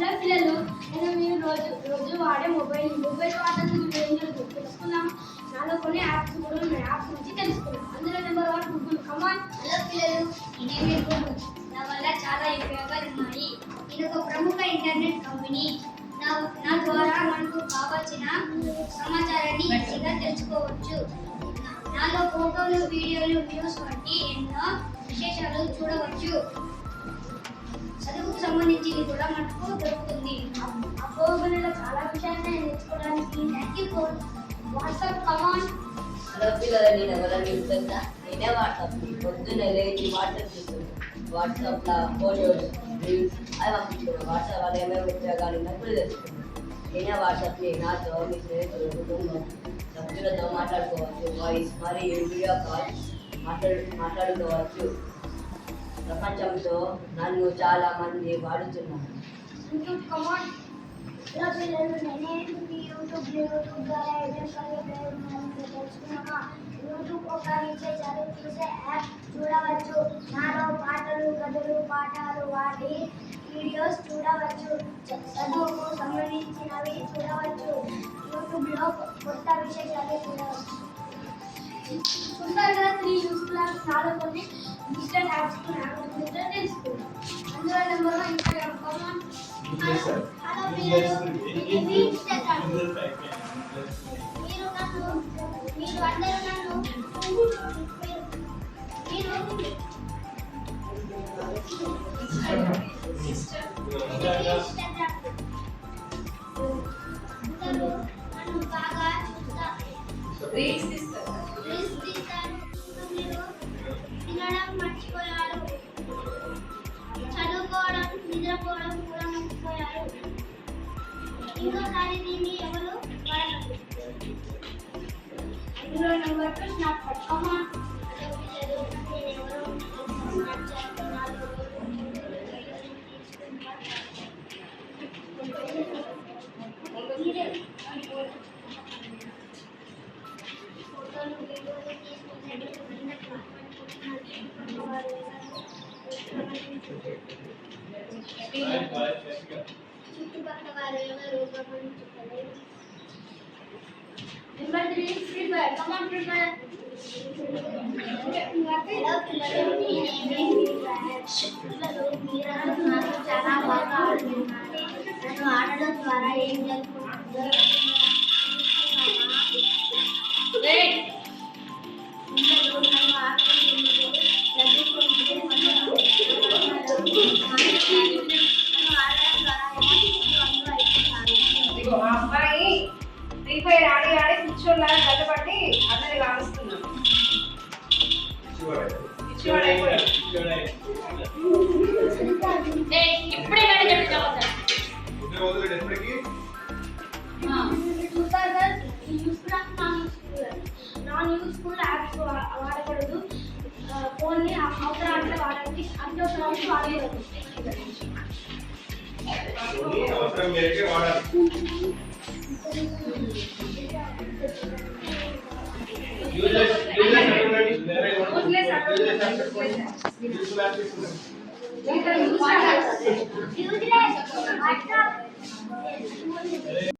Hello పిల్లలు, నేను రోజు వాడే మొబైల్ వాడడం గురించి తెలుసుకున్నాం. నాలో కొన్ని యాప్స్ కూడా ఉన్నాయి. యాప్స్ గురించి తెలుసుకున్నాం. అందులో నెంబర్ 1 గూగుల్. కమాన్. హలో పిల్లలు, ఇదే గూగుల్. నా వల్ల చాలా ఉపయోగాలు ఉన్నాయి. ఇది ఒక ప్రముఖ ఇంటర్నెట్ కంపెనీ. నా ద్వారా మనకు కావాల్సిన సమాచారాన్ని ఈజీగా తెలుసుకోవచ్చు. నాలో ఫోటోలు, వీడియోలు, న్యూస్ వంటి ఎన్నో విశేషాలు చూడవచ్చు. చదువుకు సంబంధించింది కూడా మనకు దొరుకుతుంది. ఆ గూగుల్లో చాలా విషయాలు నేర్చుకోవడానికి. Thank you for WhatsApp. Come on. Hello పిల్లలు, నేను ఎవరైనా చూస్తుందా? నేనే వాట్సాప్. పొద్దున్నే లేచి వాట్సాప్ చూస్తున్నాను. వాట్సాప్లో ఫోటోస్, రీల్స్ అవి పంపిస్తున్నాను. వాట్సాప్ వల్ల ఏమేమి ఉపయోగాలు ఉన్నాయో కూడా తెలుసుకున్నాను. నేనే వాట్సాప్ని నాతో, మీ స్నేహితులు, కుటుంబం సభ్యులతో మాట్లాడుకోవచ్చు. వాయిస్ మరియు వీడియో కాల్ మాట్లాడుకోవచ్చు. ప్రపంచంతో నన్ను చాలా మంది వాడుతున్నారు. యూట్యూబ్. కమాన్. హలో పిల్లలు, నేనే యూట్యూబ్ ద్వారా తెలుసుకున్నామా. యూట్యూబ్ ఉపయోగించే చదువు చూసే యాప్ చూడవచ్చు. నాలో పాటలు, కథలు, పాఠాలు వాటి వీడియోస్ చూడవచ్చు. చదువుకు సంబంధించినవి చూడవచ్చు. యూట్యూబ్లో కొత్త విషయాలు చూడవచ్చు. చూసారుగా 3 యూస్ఫుల్ యాప్స్. నాలో కొన్ని డిజిటల్ యాప్స్ గురించి తెలుసుకున్నాం. అందులో నెంబర్ 1 ఇన్స్టాగ్రామ్. కమాన్. హలో పిల్లలు, ఇది ఇన్స్టాగ్రామ్. మీరు అందరూ నన్ను బాగా రీల్స్ తీస్తారు. మీరు తినడం మర్చిపోయారు. చదువుకోవడం, నిద్రపోవడం కూడా మర్చిపోయారు. ఇంకోసారి దీన్ని ఎవరు వాడరు. అందులో నెంబర్ 2 స్నాప్చాట్. కమాన్. చుట్టుపక్కల వారు ఎవరు గమనించలేదు. Number 3 free fire. Come on. Free fire. Hello పిల్లలు, మీరందరూ నాతో చాలా బాగా ఆడుతున్నారు. నన్ను ఆడడం ద్వారా ఏం జరుగుతుందో నన్ను ఆడుకుంటున్నారు. చదువుకుంటే ఆ అబ్బాయి ఫ్రీ ఫైర్ ఆడి ఆడి కూర్చోలాగా గడ్డపట్టి అందరి కాలుస్తున్నాడు. చూసారుగా ఈ useful apps, non useful apps వాడకూడదు. ఫోన్ని అవసరానికి వాడాలి, అత్యవసరానికి వాడకూడదు. అవసరం మేరకే వాడాలి. యూజ్లెస్.